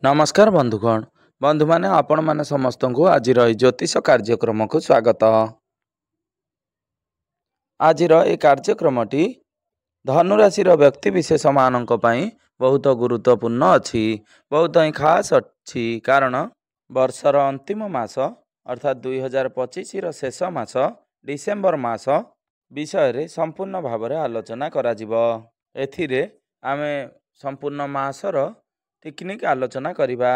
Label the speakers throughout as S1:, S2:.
S1: नमस्कार बंधुगण बंधु माने आपण माने समस्त को आज ज्योतिष कार्यक्रम को स्वागत। आज ये कार्यक्रमटी धनुराशि व्यक्ति विशेष मानक पई बहुत गुरुत्वपूर्ण अच्छी बहुत ही खास अच्छी कारण वर्षर अंतिम मास अर्थात 2025 शेष मास डिसेम्बर मास विषय रे संपूर्ण भाव में आलोचना करा जिवो। एथिरे आमे संपूर्ण मासर टेक्निक आलोचना करिबा।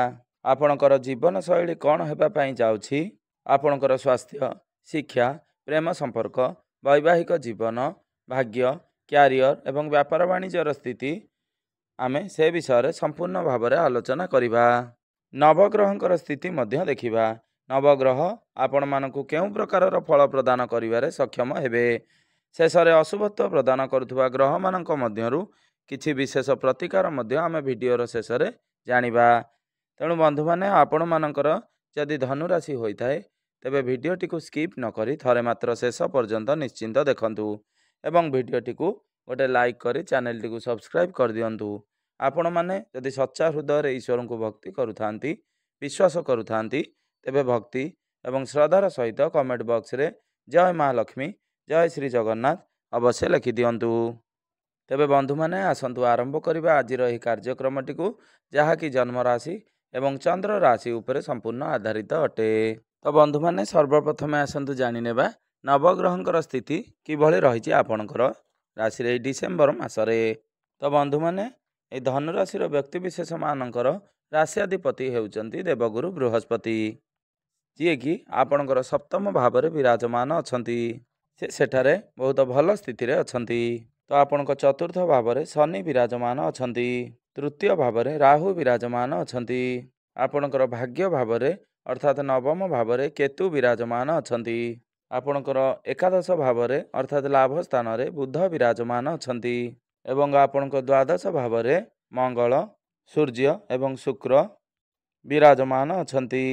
S1: आपणकर जीवन शैली कौन हेबा पई जाउछि, आपणकर स्वास्थ्य, शिक्षा, प्रेम संपर्क, वैवाहिक जीवन, भाग्य, क्यारियर एवं व्यापार वाणिज्यर स्थिति आमे से विषय रे संपूर्ण भाव में आलोचना करिबा। नवग्रहंकर स्थिति मध्य देखिबा। नवग्रह आपण मानकु केउ प्रकार फल प्रदान करिवारे सक्षम हेबे। शेष रे अशुभत्व प्रदान करुथुवा ग्रह मानक मध्यरु किछि विशेष प्रतिकार मध्य आमे वीडियोर शेष रे जानिबा। तेणु बंधु माने आपण मानकर जदि धनुराशि होइथाय तेबे वीडियोटी को स्किप न करी थरे मात्र शेष पर्यंत निश्चिंत देखंतु एवं वीडियोटी को गोटे लाइक करी चैनल टी को सब्सक्राइब कर दियंतु। आपण माने जदि सच्चा हृदय रे ईश्वर को भक्ति करुथांती, विश्वास करुथांती तेबे भक्ति एवं श्रद्धार सहित कमेंट बॉक्स रे जय माँ लक्ष्मी, जय श्री जगन्नाथ अवश्य लिखि दियंतु। तेबे बंधु माने आसंतु आरंभ करिबा आजिर एही कार्यक्रमटी को जहाँकि जन्म राशि एवं चंद्र राशि उपरे संपूर्ण आधारित अटे। तो बंधु माने सर्वप्रथम आसंतु जानि नेबा नवग्रहंकर स्थिति किभଳି रहिछि आपणकर राशि रे डिसेम्बर मासरे। तो बंधु माने ए धनु राशि रो व्यक्ति विशेष मानकर राशियाधिपति हेउचंती देवगुरु बृहस्पति, जी कि आपणकर सप्तम भाव में विराजमान अछंती। से सेठारे बहुत भल स्थिति रे अछंती। तो आपणक चतुर्थ भाव में शनि विराजमान अछंती। तृतीय भाव में राहु विराजमान अछंती। आपणकर भाग्य भाव में अर्थात नवम भाव में केतु विराजमान अछंती। आपणकर एकादश भाव में अर्थात लाभ स्थान रे बुध विराजमान अछंती एवं आपणक द्वादश भाव में मंगल, सूर्य एवं शुक्र विराजमान अछंती।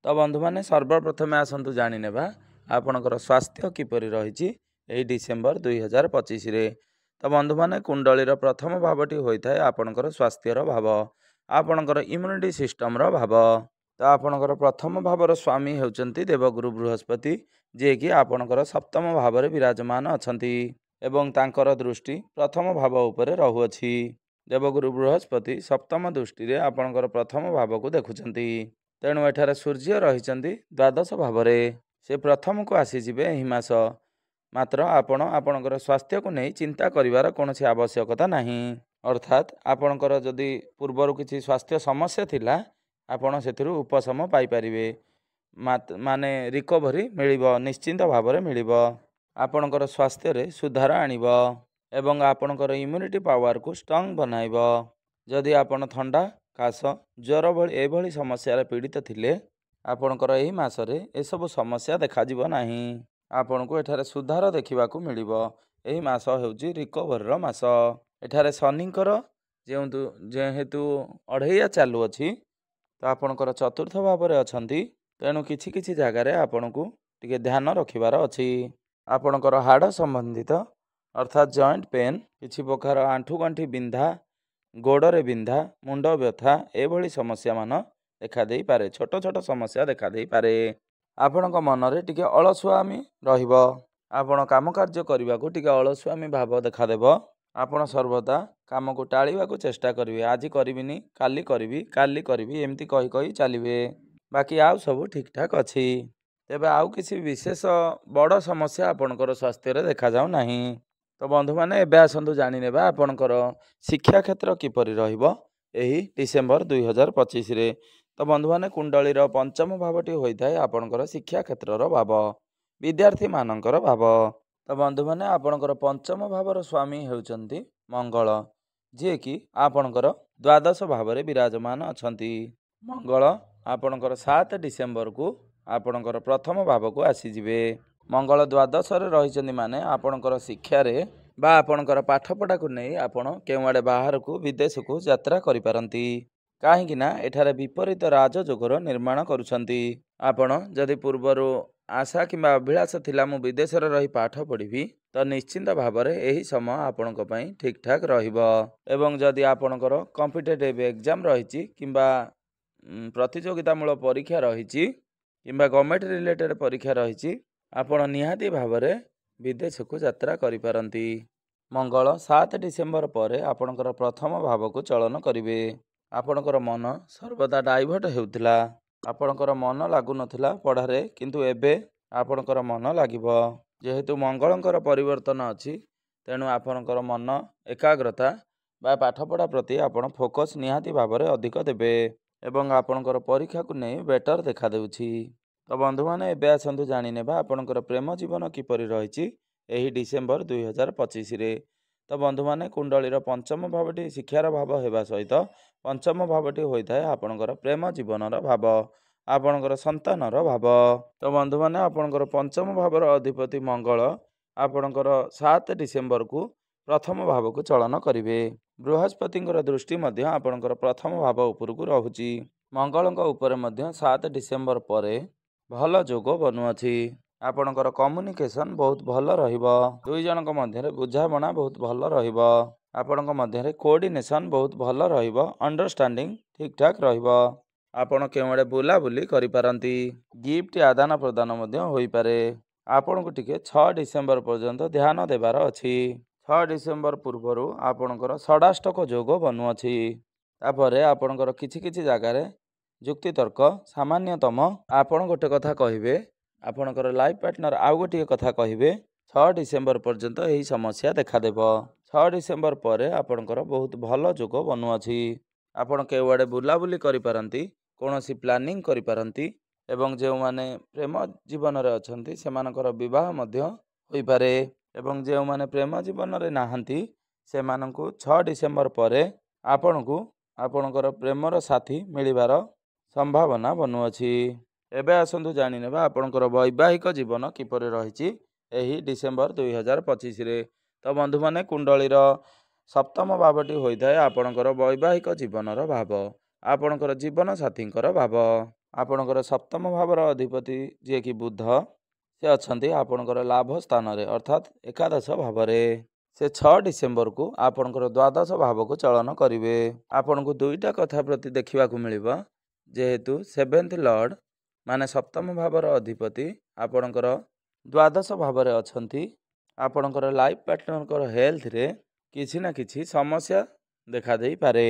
S1: तो बंधु माने सर्वप्रथम आसंतु जानि नेबा आपणकर स्वास्थ्य किपरि रहिछि एही डिसेम्बर 2025 रे। तो बंधु माने कुंडलीर प्रथम भावटी होइथाय आपणकर स्वास्थ्यर भाव, आपणकर इम्यूनिटी सिस्टम रो भाव। तो आपणकर प्रथम भावर स्वामी हेउचंती देवगुरु बृहस्पति, जे कि आपणकर सप्तम भाव में विराजमान अछंती एवं तांकर दृष्टि प्रथम भाव उपरे रहुअछि। देवगुरु बृहस्पति सप्तम दृष्टि रे आपणकर प्रथम भाव को देखुचंती। तेणु एठारे सूर्य रहिचंती द्वादश भाव में। से प्रथम को आसीजिबे एही मास। मात्र आपण आपणकर स्वास्थ्य को नहीं चिंता करिवार कोनोसी आवश्यकता नहीं। अर्थात आपणकर जदि पूर्वर किछि स्वास्थ्य समस्या थिला आपण सेथिरु उपशम पाई परिबे, माने रिकवरी मिलिबो, निश्चिंत भाव में मिलिबो। आपणकर स्वास्थ्य रे सुधार आनिबो एवं आपणकर इम्यूनिटी पावर को स्ट्रांग बनाइबो। जदि आपण ठंडा, काश, ज्वर भली एभली समस्या पीड़ित थिले आपणकर एही मासरे ए सब समस्या देखा जिवो नाही। आपण को एठारे सुधार देखिबा को मिलिबो। एही मास हेउची रिकवरीर मास। एठारे शनिकर जेहेतु अढ़ैया चालू अछि तो आपणकर चतुर्थ भाव में अछंती। तेणु किछि किछि जगार आपण को टिके ध्यान रखिबार अछि। आपणकर हाड़ संबंधित अर्थात जॉइंट पेन, किछि प्रकार आंठू गंठी बिंधा, गोड़े बिंधा, मुंड व्यथा एभली समस्या मान देखा देई पारे। छोट छोट समस्या देखा देई पारे। आपणक मनरे टिके अलसुआमी रहिबो। आपण काम कार्य करबा को टिके अलसुआमी भाव देखा देबो। आपण सर्वदा काम को टाळीबा को चेष्टा करिवे। आज करिबिनी, काली करिबी, काली करिबी एमती कहि कहि चलिबे। बाकी आउ सब ठीक ठाक अछि। तेबे आउ किसी विशेष बड़ समस्या आपणकर स्वास्थ्य रे देखा जाउ नाही। तो बंधु माने एबे आसंतु जानि नेबा आपणकर शिक्षा क्षेत्र किपरि रहिबो एही डिसेम्बर 2025 रे। तो बंधु माने कुंडलीर पंचम भावटी होइथाय आपणकर शिक्षा क्षेत्रर भाव, विद्यार्थी मानकर भाव। तो बंधु माने आपणकर पंचम भावर स्वामी हेउचंती मंगल, जे कि आपणकर द्वादश भाव में विराजमान अछंती। मंगल आपणकर 7 डिसेम्बर को आपणकर प्रथम भाव को आसीजिबे। मंगल द्वादश रे रहिचंती माने आपणकर शिक्षा रे बा आपणकर पाठपढ़ा को नहीं आपण केउआडे बाहर को विदेश को यात्रा करि पारंती। काहेकि ना एठारे विपरीत राजयोगर निर्माण करुछंती। आपण जदि पूर्वरु आशा किंबा अभिलाष थिला मु विदेश रे रही पाठ पढ़िबी तो निश्चिंत भाव में यही समय आपणक पई ठीक ठाक रहिबो। एवं जदि आपणकर कॉम्पिटिटिव एग्जाम रहिछि किंबा ପ୍ରତିଯୋଗିତାମୂଳକ ପରୀକ୍ଷା ରହିଛି କିମ୍ବା ଗଭର୍ଣ୍ଣମେଣ୍ଟ ରିଲେଟେଡ୍ ପରୀକ୍ଷା ରହିଛି, ଆପଣ ନିହାତି ଭାବରେ ବିଦେଶକୁ ଯାତ୍ରା କରିପାରନ୍ତି। ମଙ୍ଗଳ 7 ଡିସେମ୍ବର ପରେ ଆପଣଙ୍କର ପ୍ରଥମ ଭାବକୁ ଚଳନ କରିବେ। ଆପଣଙ୍କର ମନ ସର୍ବଦା ଡାଇଭର୍ଟ ହେଉଥିଲା। ଆପଣଙ୍କର ମନ ଲାଗୁନଥିଲା ପଢ଼ାରେ, କିନ୍ତୁ ଏବେ ଆପଣଙ୍କର ମନ ଲାଗିବ। ଯେହେତୁ ମଙ୍ଗଳଙ୍କର ପରିବର୍ତ୍ତନ ଅଛି, ତେଣୁ ଆପଣଙ୍କର ମନ ଏକାଗ୍ରତା ବା ପାଠପଢ଼ା ପ୍ରତି ଆପଣ ଫୋକସ୍ ନିହାତି ଭାବରେ ଅଧିକ ଦେବେ ଏବଂ ଆପଣଙ୍କର ପରୀକ୍ଷାକୁ ନେଇ ବେଟର ଦେଖାଦେଉଛି। ତ ବନ୍ଧୁମାନେ, ଏବେ ଆସନ୍ତୁ ଜାଣିନେବା ଆପଣଙ୍କର ପ୍ରେମ ଜୀବନ କିପରି ରହିଛି ଏହି ଡିସେମ୍ବର 2025ରେ। ତ ବନ୍ଧୁମାନେ, କୁଣ୍ଡଳୀର ପଞ୍ଚମ ଭାବଟି ଶିକ୍ଷାର ଭାବ ହେବା ସହିତ ପଞ୍ଚମ ଭାବଟି ହୋଇଥାଏ ଆପଣଙ୍କର ପ୍ରେମ ଜୀବନର ଭାବ, ଆପଣଙ୍କର ସନ୍ତାନର ଭାବ। ତ ବନ୍ଧୁମାନେ, ଆପଣଙ୍କର ପଞ୍ଚମ ଭାବର ଅଧିପତି ମଙ୍ଗଳ ଆପଣଙ୍କର 7 ଡିସେମ୍ବରକୁ ପ୍ରଥମ ଭାବକୁ ଚଳନ କରିବେ। ବୃହସ୍ପତିଙ୍କର ଦୃଷ୍ଟି ମଧ୍ୟ ଆପଣଙ୍କର ପ୍ରଥମ ଭାବ ଉପରକୁ ରହୁଛି। ମଙ୍ଗଳଙ୍କ ଉପରେ ମଧ୍ୟ 7 ଡିସେମ୍ବର ପରେ ଭଲ ଯୋଗ ବନୁଅଛି। ଆପଣଙ୍କର କମ୍ୟୁନିକେସନ୍ ବହୁତ ଭଲ ରହିବ। ଦୁଇ ଜଣଙ୍କ ମଧ୍ୟରେ ବୁଝାମଣା ବହୁତ ଭଲ ରହିବ। ଆପଣଙ୍କ ମଧ୍ୟରେ କୋଅର୍ଡିନେସନ୍ ବହୁତ ଭଲ ରହିବ। ଅଣ୍ଡରଷ୍ଟାଣ୍ଡିଂ ଠିକ୍ଠାକ୍ ରହିବ। ଆପଣ କେଉଁଆଡ଼େ ବୁଲାବୁଲି କରିପାରନ୍ତି। ଗିଫ୍ଟ ଆଦାନ ପ୍ରଦାନ ମଧ୍ୟ ହୋଇପାରେ। ଆପଣଙ୍କୁ ଟିକେ 6 ଡିସେମ୍ବର ପର୍ଯ୍ୟନ୍ତ ଧ୍ୟାନ ଦେବାର ଅଛି। 6 ଡିସେମ୍ବର ପୂର୍ବରୁ ଆପଣଙ୍କର ଷଡ଼ାଷ୍ଟକ ଯୋଗ ବନୁଅଛି। ତାପରେ ଆପଣଙ୍କର କିଛି ଜାଗାରେ ଯୁକ୍ତିତର୍କ ସାମାନ୍ୟତମ। ଆପଣ ଗୋଟେ କଥା କହିବେ, ଆପଣଙ୍କର ଲାଇଫ୍ ପାର୍ଟନର ଆଉ ଗୋଟିଏ କଥା କହିବେ। 6 ଡିସେମ୍ବର ପର୍ଯ୍ୟନ୍ତ ଏହି ସମସ୍ୟା ଦେଖାଦେବ। 6 ଡିସେମ୍ବର ପରେ ଆପଣଙ୍କର ବହୁତ ଭଲ ଯୋଗ ବନୁଅଛି। ଆପଣ କେଉଁଆଡ଼େ ବୁଲାବୁଲି କରିପାରନ୍ତି, କୌଣସି ପ୍ଲାନିଂ କରିପାରନ୍ତି ଏବଂ ଯେଉଁମାନେ ପ୍ରେମ ଜୀବନରେ ଅଛନ୍ତି ସେମାନଙ୍କର ବିବାହ ମଧ୍ୟ ହୋଇପାରେ ଏବଂ ଯେଉଁମାନେ ପ୍ରେମ ଜୀବନରେ ନାହାନ୍ତି ସେମାନଙ୍କୁ 6 ଡିସେମ୍ବର ପରେ ଆପଣଙ୍କୁ ଆପଣଙ୍କର ପ୍ରେମର ସାଥୀ ମିଳିବାର ସମ୍ଭାବନା ବନୁଅଛି। ଏବେ ଆସନ୍ତୁ ଜାଣିନେବା ଆପଣଙ୍କର ବୈବାହିକ ଜୀବନ କିପରି ରହିଛି ଏହି ଡିସେମ୍ବର 2025ରେ। ତ ବନ୍ଧୁମାନେ, କୁଣ୍ଡଳୀର ସପ୍ତମ ଭାବଟି ହୋଇଥାଏ ଆପଣଙ୍କର ବୈବାହିକ ଜୀବନର ଭାବ, ଆପଣଙ୍କର ଜୀବନ ସାଥୀଙ୍କର ଭାବ। ଆପଣଙ୍କର ସପ୍ତମ ଭାବର ଅଧିପତି ଯିଏକି ବୁଧ, ସେ ଅଛନ୍ତି ଆପଣଙ୍କର ଲାଭ ସ୍ଥାନରେ ଅର୍ଥାତ୍ ଏକାଦଶ ଭାବରେ। ସେ 6 ଡିସେମ୍ବରକୁ ଆପଣଙ୍କର ଦ୍ୱାଦଶ ଭାବକୁ ଚଳନ କରିବେ। ଆପଣଙ୍କୁ ଦୁଇଟା କଥା ପ୍ରତି ଦେଖିବାକୁ ମିଳିବ। ଯେହେତୁ 7th ଲର୍ଡ଼ ମାନେ ସପ୍ତମ ଭାବର ଅଧିପତି ଆପଣଙ୍କର ଦ୍ୱାଦଶ ଭାବରେ ଅଛନ୍ତି, ଆପଣଙ୍କର ଲାଇଫ୍ ପାର୍ଟନରଙ୍କର ହେଲ୍ଥରେ କିଛି ନା କିଛି ସମସ୍ୟା ଦେଖାଦେଇପାରେ।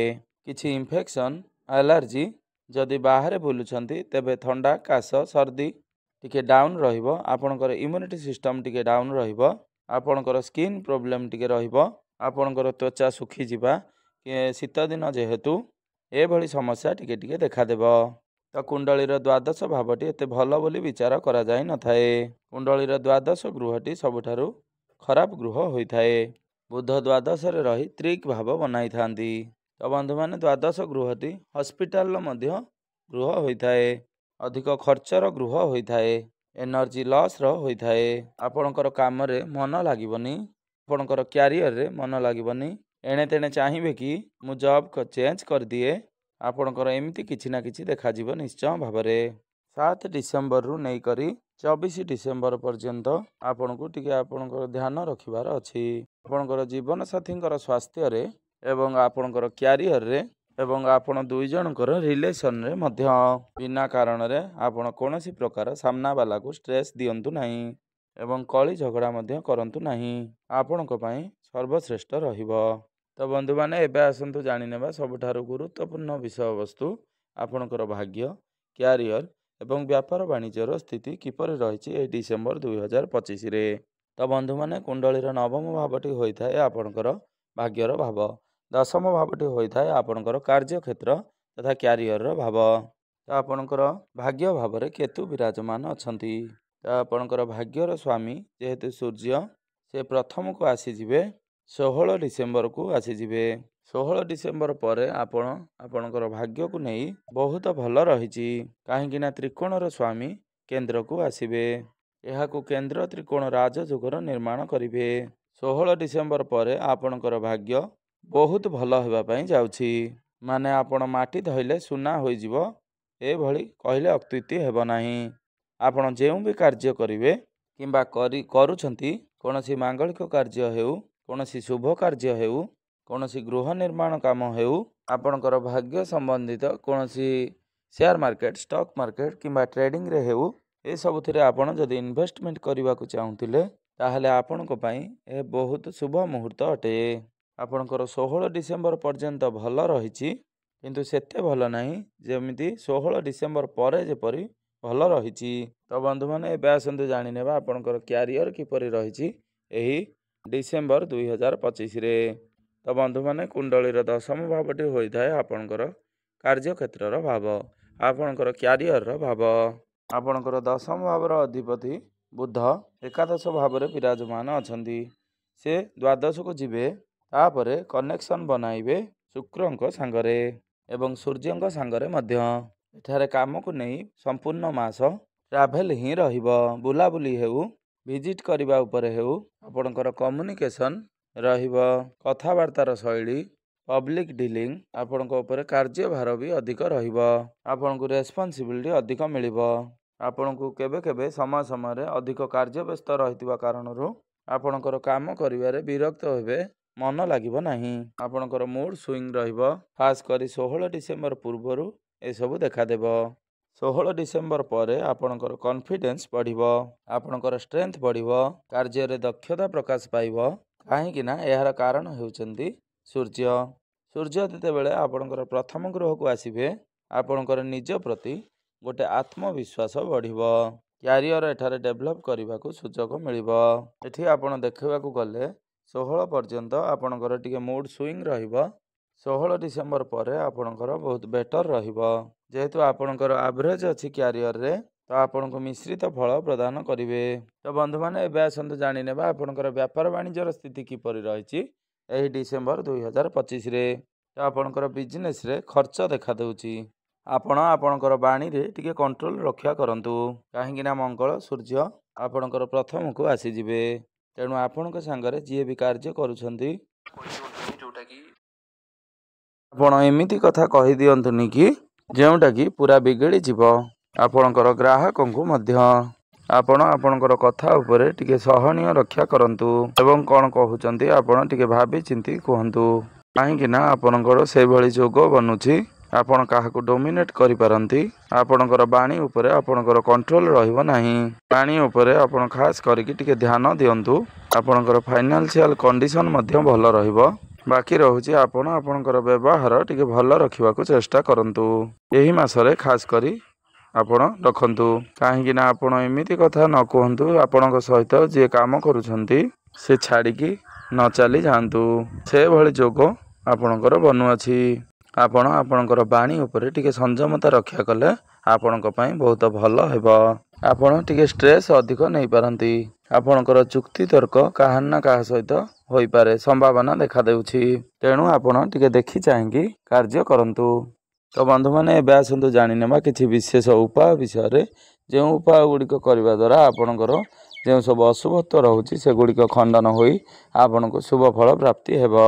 S1: କିଛି ଇନଫେକ୍ସନ୍, ଆଲର୍ଜି। ଯଦି ବାହାରେ ବୁଲୁଛନ୍ତି ତେବେ ଥଣ୍ଡା, କାଶ, ସର୍ଦ୍ଦି ଟିକେ ଡାଉନ୍ ରହିବ। ଆପଣଙ୍କର ଇମ୍ୟୁନିଟି ସିଷ୍ଟମ୍ ଟିକେ ଡାଉନ୍ ରହିବ। ଆପଣଙ୍କର ସ୍କିନ୍ ପ୍ରୋବ୍ଲେମ୍ ଟିକେ ରହିବ। ଆପଣଙ୍କର ତ୍ୱଚା ଶୁଖିଯିବା, ଶୀତ ଦିନ ଯେହେତୁ ଏଭଳି ସମସ୍ୟା ଟିକେ ଦେଖାଦେବ। ତ କୁଣ୍ଡଳୀର ଦ୍ୱାଦଶ ଭାବଟି ଏତେ ଭଲ ବୋଲି ବିଚାର କରାଯାଇନଥାଏ। କୁଣ୍ଡଳୀର ଦ୍ୱାଦଶ ଗୃହଟି ସବୁଠାରୁ ଖରାପ ଗୃହ ହୋଇଥାଏ। ବୁଧ ଦ୍ୱାଦଶରେ ରହି ତ୍ରିକ୍ ଭାବ ବନାଇଥାନ୍ତି। ତ ବନ୍ଧୁମାନେ, ଦ୍ୱାଦଶ ଗୃହଟି ହସ୍ପିଟାଲର ମଧ୍ୟ ଗୃହ ହୋଇଥାଏ। ଅଧିକ ଖର୍ଚ୍ଚର ଗୃହ ହୋଇଥାଏ। ଏନର୍ଜି ଲସ୍ର ହୋଇଥାଏ। ଆପଣଙ୍କର କାମରେ ମନ ଲାଗିବନି। ଆପଣଙ୍କର କ୍ୟାରିୟରରେ ମନ ଲାଗିବନି। ଏଣେ ତେଣେ ଚାହିଁବେ କି ମୁଁ ଜବ୍ ଚେଞ୍ଜ କରିଦିଏ। ଆପଣଙ୍କର ଏମିତି କିଛି ନା କିଛି ଦେଖାଯିବ ନିଶ୍ଚୟ ଭାବରେ। 7 ଡିସେମ୍ବରରୁ ନେଇକରି 24 ଡିସେମ୍ବର ପର୍ଯ୍ୟନ୍ତ ଆପଣଙ୍କୁ ଟିକେ ଆପଣଙ୍କର ଧ୍ୟାନ ରଖିବାର ଅଛି। ଆପଣଙ୍କର ଜୀବନସାଥୀଙ୍କର ସ୍ୱାସ୍ଥ୍ୟରେ ଏବଂ ଆପଣଙ୍କର କ୍ୟାରିୟରରେ ଏବଂ ଆପଣ ଦୁଇ ଜଣଙ୍କର ରିଲେସନରେ ମଧ୍ୟ ବିନା କାରଣରେ ଆପଣ କୌଣସି ପ୍ରକାର ସାମ୍ନାବାଲାକୁ ଷ୍ଟ୍ରେସ୍ ଦିଅନ୍ତୁ ନାହିଁ ଏବଂ କଳି ଝଗଡ଼ା ମଧ୍ୟ କରନ୍ତୁ ନାହିଁ। ଆପଣଙ୍କ ପାଇଁ ସର୍ବଶ୍ରେଷ୍ଠ ରହିବ। ତ ବନ୍ଧୁମାନେ, ଏବେ ଆସନ୍ତୁ ଜାଣିନେବା ସବୁଠାରୁ ଗୁରୁତ୍ୱପୂର୍ଣ୍ଣ ବିଷୟବସ୍ତୁ ଆପଣଙ୍କର ଭାଗ୍ୟ, କ୍ୟାରିୟର ଏବଂ ବ୍ୟାପାର ବାଣିଜ୍ୟର ସ୍ଥିତି କିପରି ରହିଛି ଏହି ଡିସେମ୍ବର 2025ରେ। ତ ବନ୍ଧୁମାନେ, କୁଣ୍ଡଳୀର ନବମ ଭାବଟି ହୋଇଥାଏ ଆପଣଙ୍କର ଭାଗ୍ୟର ଭାବ। ଦଶମ ଭାବଟି ହୋଇଥାଏ ଆପଣଙ୍କର କାର୍ଯ୍ୟକ୍ଷେତ୍ର ତଥା କ୍ୟାରିୟରର ଭାବ। ତ ଆପଣଙ୍କର ଭାଗ୍ୟ ଭାବରେ କେତୁ ବିରାଜମାନ ଅଛନ୍ତି। ତ ଆପଣଙ୍କର ଭାଗ୍ୟର ସ୍ୱାମୀ ଯେହେତୁ ସୂର୍ଯ୍ୟ, ସେ ପ୍ରଥମକୁ ଆସିଯିବେ 16 ଡିସେମ୍ବରକୁ ଆସିଯିବେ। 16 ଡିସେମ୍ବର ପରେ ଆପଣ ଆପଣଙ୍କର ଭାଗ୍ୟକୁ ନେଇ ବହୁତ ଭଲ ରହିଛି। କାହିଁକିନା ତ୍ରିକୋଣର ସ୍ୱାମୀ କେନ୍ଦ୍ରକୁ ଆସିବେ। ଏହାକୁ କେନ୍ଦ୍ର ତ୍ରିକୋଣ ରାଜଯୋଗର ନିର୍ମାଣ କରିବେ। 16 ଡିସେମ୍ବର ପରେ ଆପଣଙ୍କର ଭାଗ୍ୟ ବହୁତ ଭଲ ହେବା ପାଇଁ ଯାଉଛି। ମାନେ ଆପଣ ମାଟି ଧଇଲେ ସୁନା ହୋଇଯିବ, ଏଭଳି କହିଲେ ଅତ୍ୟୁକ୍ତି ହେବ ନାହିଁ। ଆପଣ ଯେଉଁ ବି କାର୍ଯ୍ୟ କରିବେ କିମ୍ବା କରୁଛନ୍ତି, କୌଣସି ମାଙ୍ଗଳିକ କାର୍ଯ୍ୟ ହେଉ, କୌଣସି ଶୁଭ କାର୍ଯ୍ୟ ହେଉ, କୌଣସି ଗୃହ ନିର୍ମାଣ କାମ ହେଉ, ଆପଣଙ୍କର ଭାଗ୍ୟ ସମ୍ବନ୍ଧିତ କୌଣସି शेयर मार्केट स्टॉक मार्केट किंबा ट्रेडिंग रे हेउ ए सबुथिरे आपण जदि इन्वेस्टमेंट करबाकू चाहूथिले ताहले आपणको पई ए बहुत शुभ मुहूर्त अटे। आपणकर 16 डिसेम्बर पर्यंत भल रही किंतु सेते भल नहीं जेमिति 16 डिसेम्बर पर जेपरी भल रही। तो बंधु मैंने एबे आसंतु जानि नेबा आपणकर क्यारियर किपरि रही एही डिसेम्बर 2025 रे। तो बंधु मैंने कुंडलीर दशम भावटी होता है आपणकर कार्यक्षेत्र भाव आपणकर क्यारियर भाव। आपणकर दशम भावर अधिपति बुध एकादश भाव विराजमान अछंती से द्वादश को जीवे तापरे कनेक्शन बनाइबे शुक्रंक सांगरे एवं सूर्यंक सांगरे मध्य। एठारे काम को नहीं संपूर्ण मास ट्राभेल ही रहिबो बुलाबुली हेउ विजिट करबा उपरे हेउ आपणकर कम्युनिकेशन रहिबो कथावार्तार शैली पब्लिक डीलिंग आपणक उपरे कार्यभार भी अधिक रहिबो आपणको रेस्पॉन्सिबिलिटी अधिक मिलिबो। आपणको केबे केबे समय समय अधिक कार्य व्यस्त रहितबा कारणरू आपणकर काम करिवारे विरक्त होबे मन लागिबो नाही। आपणकर मूड स्विंग रहिबो खास करी 16 डिसेम्बर पूर्वरू ए सब देखा देबो। 16 डिसेम्बर पर आपणकर कॉन्फिडेंस बढ़िबो आपणकर स्ट्रेंथ बढ़िबो कार्य रे दक्षता प्रकाश पाइबो काहेकि ना एहार कारण हेउचंती सूर्य। सूर्य जेते बेले आपणकर प्रथम ग्रह को आसीबे आपणकर निज प्रति गोटे आत्मविश्वास बढ़िबो क्यारियर एठारे डेभलप करने को सुजोग मिलिबो। एठी आपण देखबाकू गले 16 पर्यंत आपणकर टिके मूड स्विंग रहिबो 16 डिसेम्बर पर आपणकर बहुत बेटर रहिबो जेहेतु आपणकर एवरेज अछि क्यारियर रे तो आपनको मिश्रित फल प्रदान करिवे। तो बंधु माने एबे आसंतु जानि नेबा आपणकर व्यापार वाणिज्यर स्थिति किपरि रहिछि एही डिसेम्बर 2025 रे। तो आपणकर बिजनेस रे खर्च देखा देउछि आपण आपणकर बाणी रे टिके कंट्रोल रक्षा करंतु काहेकि ना मंगल सूर्य आपणकर प्रथम को आसी जिवे तेणु आपणक सांगरे जे भी कार्य करूछंती जोटा कि आपण एमिति कथा कहि दियंतुनी कि जेउटा कि पूरा बिगड़ी जिवो आपणकर ग्राहकंकु मध्य आपण आपणकर कथा उपरे टिके सहनीय रक्षा करंतु एवं कोन कहउचंती आपण टिके भाबी चिंती कहंतु काहेकि ना आपणकर से भली जोग बनुछि आपण काहाकू डोमिनेट करि पारंती आपणकर बाणी उपरे आपणकर कंट्रोल रहिबो नाही। बाणी उपरे आपण खास करिकि टिके ध्यान दियंतु आपणकर फाइनेंशियल कंडीशन मध्य भल रहिबो बाकी रहुछि आपण आपणकर व्यवहार टिके भल रखिबाकू चेष्टा करंतु एही मासरे खास करी आपण रखंतु काहेकि ना आपण एमिति कथा न कहंतु आपणक सहित जे काम करूछंती से छाड़िकी न चली जांतु से भली जोग आपणकर बनुअछि। आपण आपणकर बाणी उपरे टिके संयमता रक्षा कले आपणक पई बहुत भल हेबो आपण टिके स्ट्रेस अधिक नहीं पारंती आपणकर चुक्ति तर्क काहा ना काहा सहित होई पारे संभावना देखा देउछि तेणु आपण टिके देखि चाहिकी कार्य करंतु। तो बंधु माने एबे आसंतु जानि नेबा किछि विशेष उपाय विषय रे जे उपाय गुड़िक करबा द्वारा आपणकर जे सब अशुभत्व रहुछि से गुड़िक खंडन होई आपणको शुभ फल प्राप्ति हेबो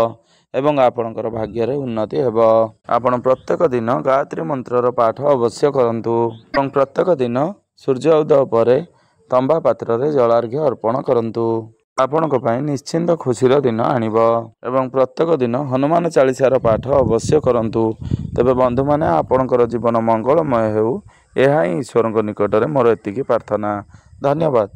S1: एवं आपणकर भाग्य रे उन्नति हेबो। आपण प्रत्येक दिन गायत्री मंत्रर पाठ अवश्य करंतु एवं प्रत्येक दिन सूर्य उदय परे तंबा पात्र रे जलार्घ्य अर्पण करंतु आपणक पई निश्चिंत खुशीर दिन आनिबो एवं प्रत्येक दिन हनुमान चालीसार पाठ अवश्य करंतु तबे बंधु माने आपणकर जीवन मंगलमय हेउ एहा ही ईश्वरक निकट रे मोर एतिकी प्रार्थना। धन्यवाद।